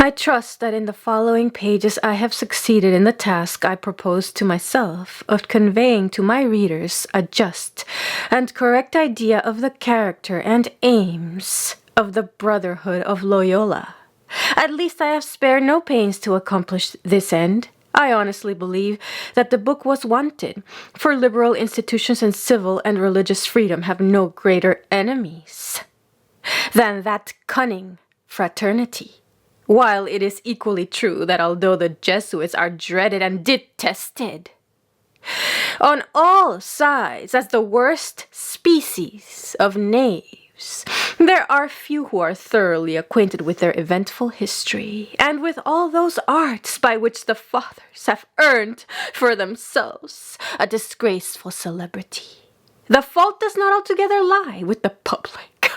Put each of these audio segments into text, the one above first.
I trust that in the following pages I have succeeded in the task I proposed to myself of conveying to my readers a just and correct idea of the character and aims of the Brotherhood of Loyola. At least I have spared no pains to accomplish this end. I honestly believe that the book was wanted, for liberal institutions and civil and religious freedom have no greater enemies than that cunning fraternity. While it is equally true that although the Jesuits are dreaded and detested on all sides as the worst species of knaves, there are few who are thoroughly acquainted with their eventful history and with all those arts by which the fathers have earned for themselves a disgraceful celebrity. The fault does not altogether lie with the public.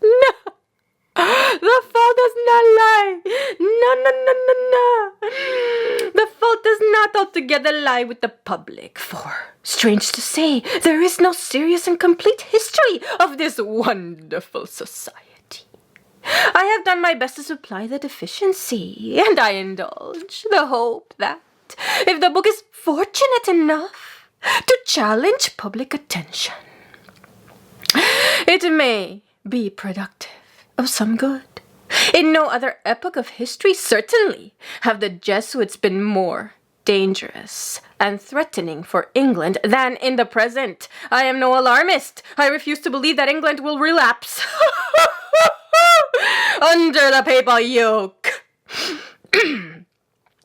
No. The fault does not lie. No. The fault does not altogether lie with the public, for, strange to say, there is no serious and complete history of this wonderful society. I have done my best to supply the deficiency, and I indulge the hope that, if the book is fortunate enough to challenge public attention, it may be productive of some good. In no other epoch of history, certainly, have the Jesuits been more dangerous and threatening for England than in the present. I am no alarmist. I refuse to believe that England will relapse under the papal yoke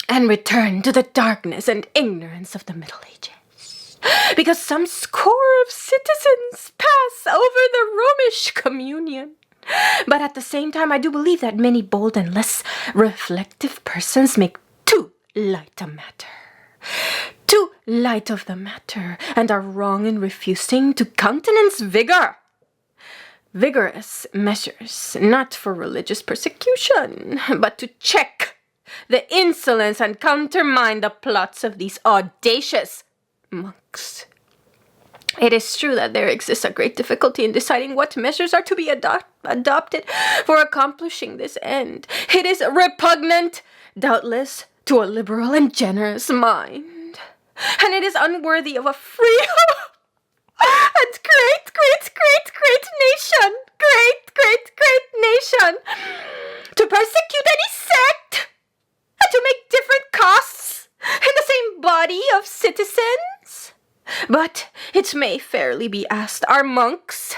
and return to the darkness and ignorance of the Middle Ages, because some score of citizens pass over the Romish communion. But at the same time, I do believe that many bold and less reflective persons make too light of the matter, and are wrong in refusing to countenance vigorous measures, not for religious persecution, but to check the insolence and countermine the plots of these audacious monks. It is true that there exists a great difficulty in deciding what measures are to be adopted for accomplishing this end. It is repugnant, doubtless, to a liberal and generous mind, and it is unworthy of a free and great nation to persecute any sect and to make different costs in the same body of citizens. But it may fairly be asked, are monks,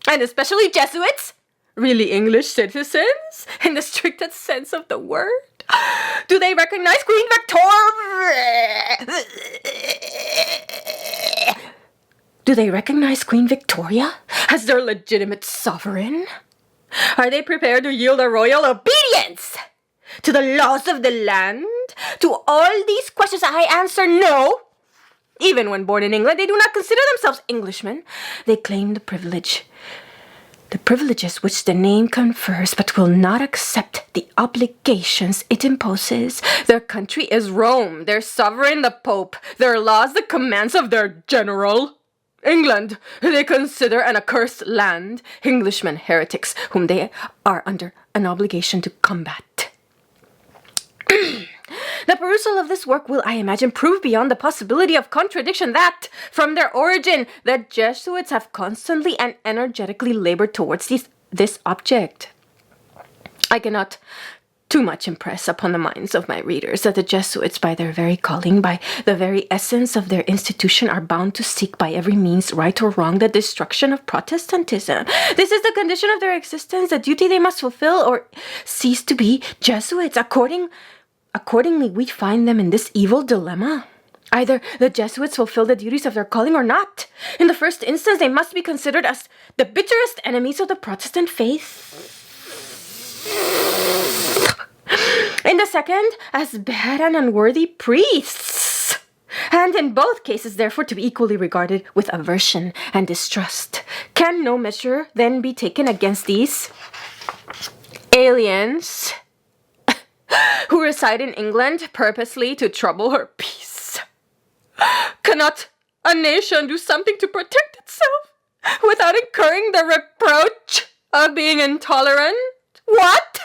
and especially Jesuits, really English citizens in the strictest sense of the word? Do they recognize Queen Victoria? Do they recognize Queen Victoria as their legitimate sovereign? Are they prepared to yield a royal obedience to the laws of the land? To all these questions I answer no. Even when born in England, they do not consider themselves Englishmen. They claim the privileges which the name confers, but will not accept the obligations it imposes. Their country is Rome, their sovereign the Pope, their laws the commands of their general. England they consider an accursed land, Englishmen heretics whom they are under an obligation to combat. The perusal of this work will, I imagine, prove beyond the possibility of contradiction that, from their origin, the Jesuits have constantly and energetically labored towards this object. I cannot too much impress upon the minds of my readers that the Jesuits, by their very calling, by the very essence of their institution, are bound to seek by every means, right or wrong, the destruction of Protestantism. This is the condition of their existence, the duty they must fulfill, or cease to be Jesuits. Accordingly, we find them in this evil dilemma. Either the Jesuits fulfill the duties of their calling or not. In the first instance, they must be considered as the bitterest enemies of the Protestant faith. In the second, as bad and unworthy priests. And in both cases, therefore, to be equally regarded with aversion and distrust. Can no measure then be taken against these aliens who reside in England purposely to trouble her peace? Cannot a nation do something to protect itself without incurring the reproach of being intolerant? What?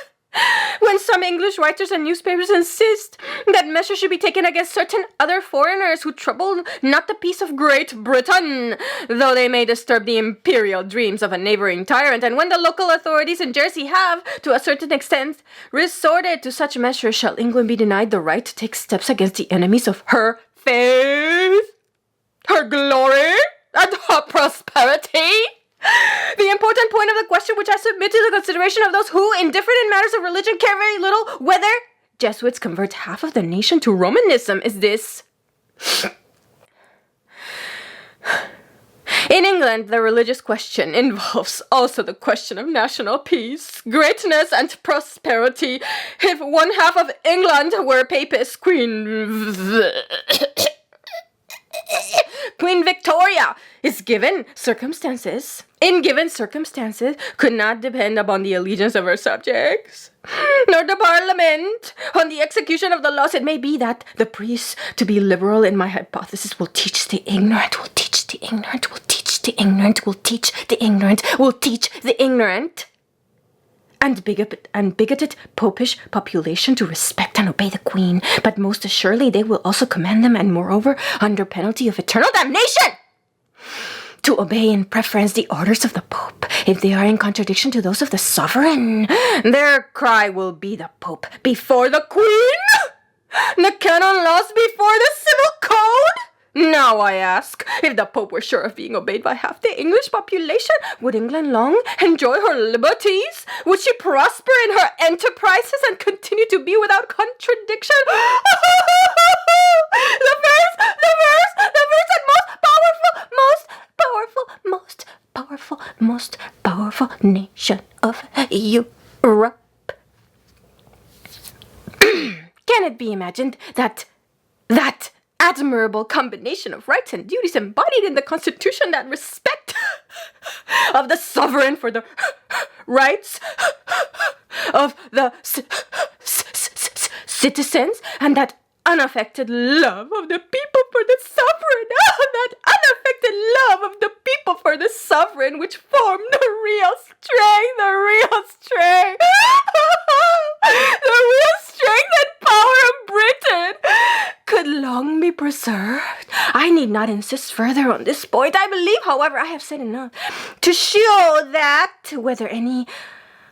When some English writers and newspapers insist that measures should be taken against certain other foreigners who trouble not the peace of Great Britain, though they may disturb the imperial dreams of a neighboring tyrant, and when the local authorities in Jersey have, to a certain extent, resorted to such measures, shall England be denied the right to take steps against the enemies of her faith, her glory, and her prosperity? The important point of the question, which I submit to the consideration of those who, indifferent in matters of religion, care very little whether Jesuits convert half of the nation to Romanism, is this. In England, the religious question involves also the question of national peace, greatness, and prosperity. If one half of England were Papist, Queen Victoria in given circumstances, could not depend upon the allegiance of her subjects, nor the Parliament on the execution of the laws. It may be that the priests, to be liberal in my hypothesis, will teach the ignorant, will teach the ignorant, will teach the ignorant, will teach the ignorant, will teach the ignorant, and bigoted popish population to respect and obey the Queen. But most assuredly they will also command them, and moreover, under penalty of eternal damnation, to obey in preference the orders of the Pope, if they are in contradiction to those of the sovereign. Their cry will be the Pope before the Queen, the canon laws before the civil code. Now I ask, if the Pope were sure of being obeyed by half the English population, would England long enjoy her liberties? Would she prosper in her enterprises and continue to be without contradiction? The first and most powerful nation of Europe. Can it be imagined that admirable combination of rights and duties embodied in the Constitution, that respect of the sovereign for the rights of the citizens, and that unaffected love of the people for the sovereign, that unaffected love of the people for the sovereign, which form the real strength, the real strength and power of Britain, could long be preserved. I need not insist further on this point. I believe, however, I have said enough to show that whether any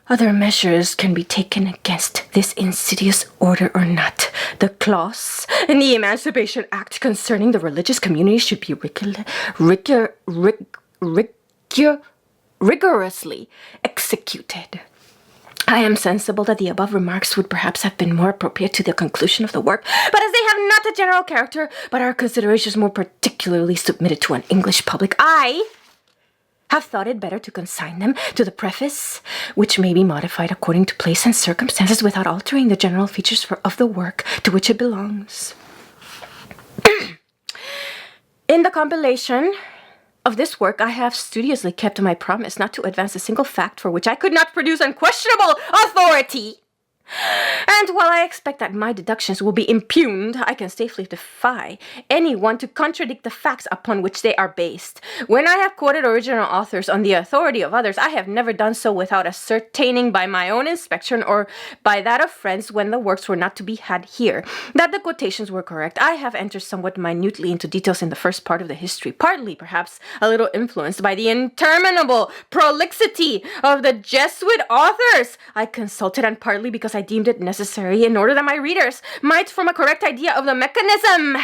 other measures can be taken against this insidious order or not, the clause in the Emancipation Act concerning the religious community should be rigorously executed. I am sensible that the above remarks would perhaps have been more appropriate to the conclusion of the work, but as they have not a general character, but are considerations more particularly submitted to an English public, I have thought it better to consign them to the preface, which may be modified according to place and circumstances without altering the general features of the work to which it belongs. In the compilation of this work, I have studiously kept my promise not to advance a single fact for which I could not produce unquestionable authority. And while I expect that my deductions will be impugned, I can safely defy anyone to contradict the facts upon which they are based. When I have quoted original authors on the authority of others, I have never done so without ascertaining by my own inspection or by that of friends, when the works were not to be had here, that the quotations were correct. I have entered somewhat minutely into details in the first part of the history, partly perhaps a little influenced by the interminable prolixity of the Jesuit authors I consulted, and partly because I deemed it necessary in order that my readers might form a correct idea of the mechanism,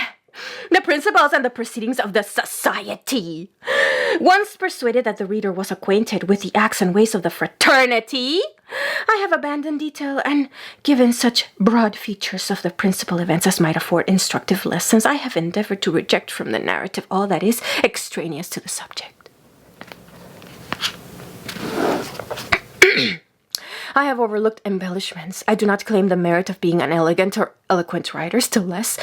the principles, and the proceedings of the society. Once persuaded that the reader was acquainted with the acts and ways of the fraternity, I have abandoned detail and given such broad features of the principal events as might afford instructive lessons. I have endeavored to reject from the narrative all that is extraneous to the subject. I have overlooked embellishments. I do not claim the merit of being an elegant or eloquent writer, still less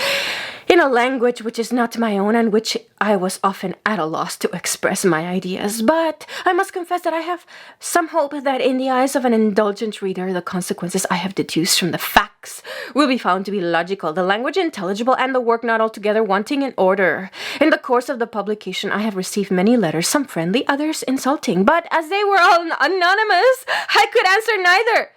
in a language which is not my own and which I was often at a loss to express my ideas. But I must confess that I have some hope that in the eyes of an indulgent reader, the consequences I have deduced from the facts will be found to be logical, the language intelligible, and the work not altogether wanting in order. In the course of the publication, I have received many letters, some friendly, others insulting, but as they were all anonymous, I could answer neither.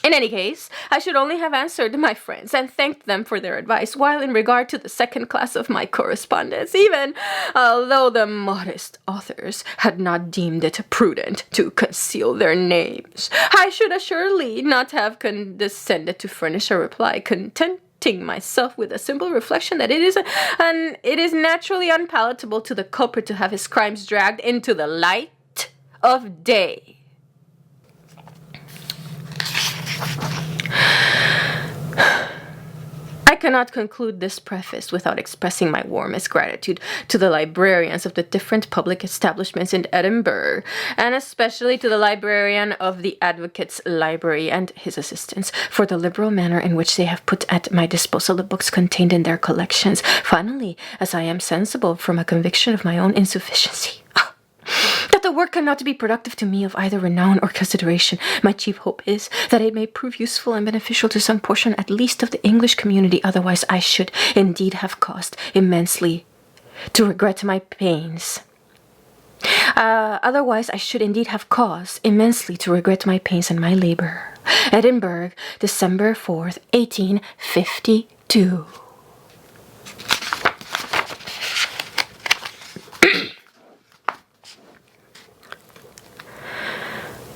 In any case, I should only have answered my friends and thanked them for their advice, while in regard to the second class of my correspondence, even although the modest authors had not deemed it prudent to conceal their names, I should assuredly not have condescended to furnish a reply, contenting myself with a simple reflection that it is naturally unpalatable to the culprit to have his crimes dragged into the light of day. I cannot conclude this preface without expressing my warmest gratitude to the librarians of the different public establishments in Edinburgh, and especially to the librarian of the Advocates' Library and his assistants, for the liberal manner in which they have put at my disposal the books contained in their collections. Finally, as I am sensible from a conviction of my own insufficiency, that the work cannot be productive to me of either renown or consideration, my chief hope is that it may prove useful and beneficial to some portion at least of the English community. Otherwise I should indeed have caused immensely to regret my pains. And my labor. Edinburgh, December 4th, 1852.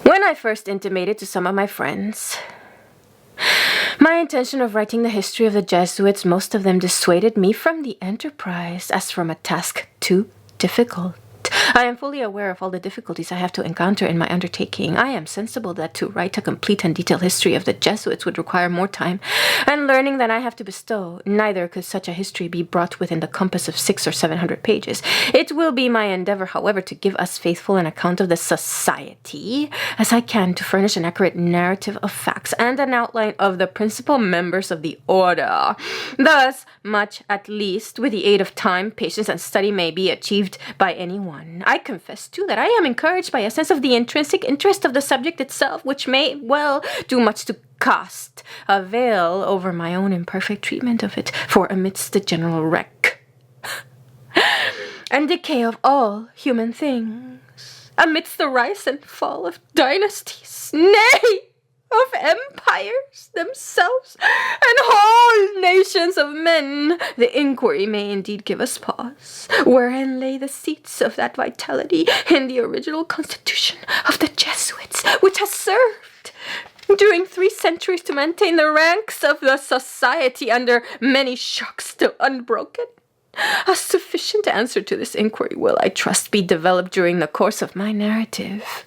When I first intimated to some of my friends my intention of writing the history of the Jesuits, most of them dissuaded me from the enterprise as from a task too difficult. I am fully aware of all the difficulties I have to encounter in my undertaking. I am sensible that to write a complete and detailed history of the Jesuits would require more time and learning than I have to bestow. Neither could such a history be brought within the compass of 600 or 700 pages. It will be my endeavor, however, to give as faithful an account of the society as I can, to furnish an accurate narrative of facts and an outline of the principal members of the order. Thus much, at least, with the aid of time, patience, and study, may be achieved by anyone. I confess, too, that I am encouraged by a sense of the intrinsic interest of the subject itself, which may well do much to cast a veil over my own imperfect treatment of it. For amidst the general wreck and decay of all human things, amidst the rise and fall of dynasties, nay, of empires themselves, and whole nations of men, the inquiry may indeed give us pause. Wherein lay the seats of that vitality in the original constitution of the Jesuits, which has served during 3 centuries to maintain the ranks of the society under many shocks still unbroken? A sufficient answer to this inquiry will, I trust, be developed during the course of my narrative.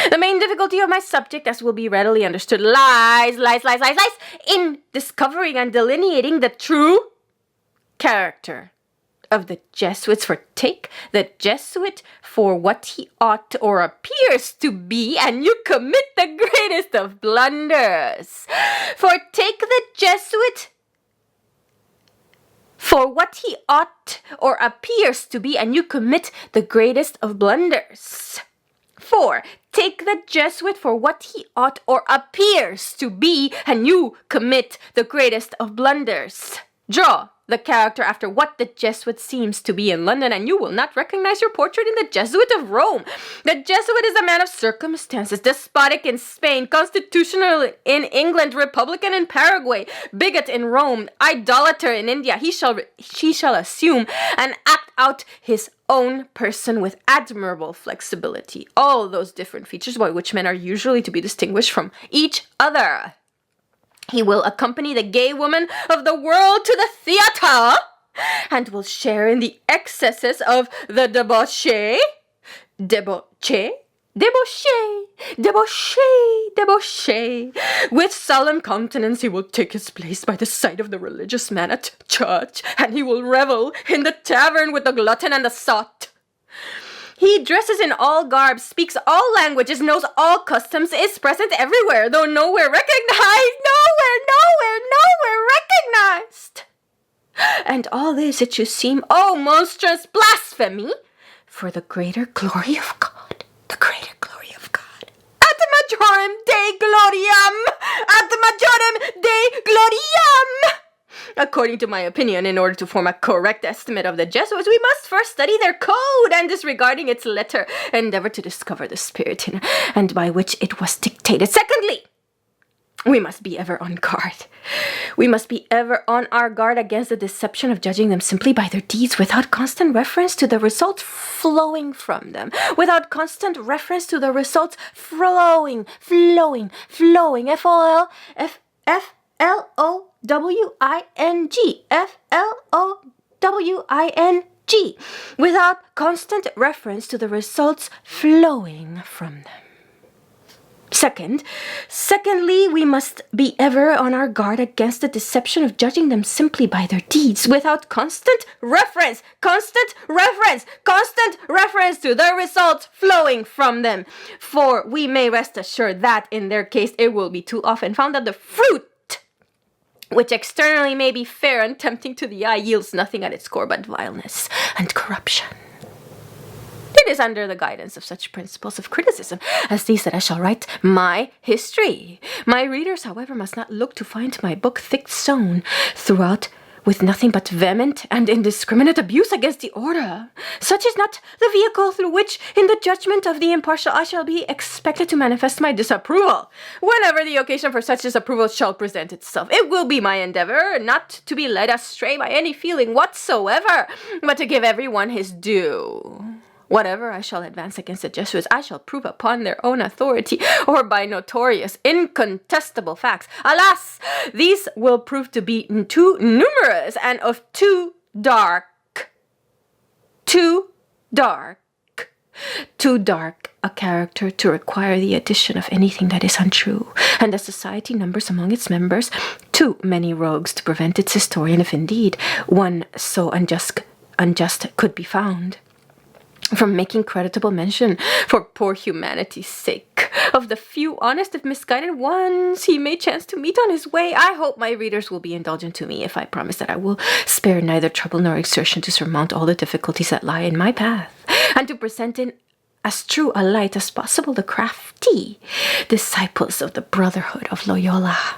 The main difficulty of my subject, as will be readily understood, lies in discovering and delineating the true character of the Jesuits. For take the Jesuit for what he ought or appears to be, and you commit the greatest of blunders. For take the Jesuit for what he ought or appears to be, and you commit the greatest of blunders. 4. Take the Jesuit for what he ought or appears to be, and you commit the greatest of blunders. Draw the character after what the Jesuit seems to be in London, and you will not recognize your portrait in the Jesuit of Rome. The Jesuit is a man of circumstances, despotic in Spain, constitutional in England, republican in Paraguay, bigot in Rome, idolater in India. He shall assume and act out his own person with admirable flexibility. All those different features by which men are usually to be distinguished from each other. He will accompany the gay woman of the world to the theater, and will share in the excesses of the debauchee. With solemn countenance he will take his place by the side of the religious man at church, and he will revel in the tavern with the glutton and the sot. He dresses in all garbs, speaks all languages, knows all customs, is present everywhere, though nowhere recognized. And all this, it should seem, monstrous blasphemy, for the greater glory of God. Ad majorem Dei gloriam! according to my opinion, in order to form a correct estimate of the Jesuits, we must first study their code and, disregarding its letter, endeavor to discover the spirit in and by which it was dictated. Secondly, we must be ever on guard. We must be ever on our guard against the deception of judging them simply by their deeds without constant reference to the results flowing from them. Without constant reference to the results flowing. F-L-O-W-I-N-G. F-L-O-W-I-N-G. Without constant reference to the results flowing from them. Secondly, we must be ever on our guard against the deception of judging them simply by their deeds, without constant reference to the results flowing from them. For we may rest assured that, in their case, it will be too often found that the fruit, which externally may be fair and tempting to the eye, yields nothing at its core but vileness and corruption. It is under the guidance of such principles of criticism as these that I shall write my history. My readers, however, must not look to find my book thick sown throughout with nothing but vehement and indiscriminate abuse against the order. Such is not the vehicle through which, in the judgment of the impartial, I shall be expected to manifest my disapproval. Whenever the occasion for such disapproval shall present itself, it will be my endeavor not to be led astray by any feeling whatsoever, but to give everyone his due. Whatever I shall advance against the Jesuits, I shall prove upon their own authority or by notorious, incontestable facts. Alas, these will prove to be too numerous and of too dark a character to require the addition of anything that is untrue. And the society numbers among its members too many rogues to prevent its historian, if indeed one so unjust could be found, from making creditable mention, for poor humanity's sake, of the few honest if misguided ones he may chance to meet on his way. I hope my readers will be indulgent to me if I promise that I will spare neither trouble nor exertion to surmount all the difficulties that lie in my path, and to present in as true a light as possible the crafty disciples of the Brotherhood of Loyola.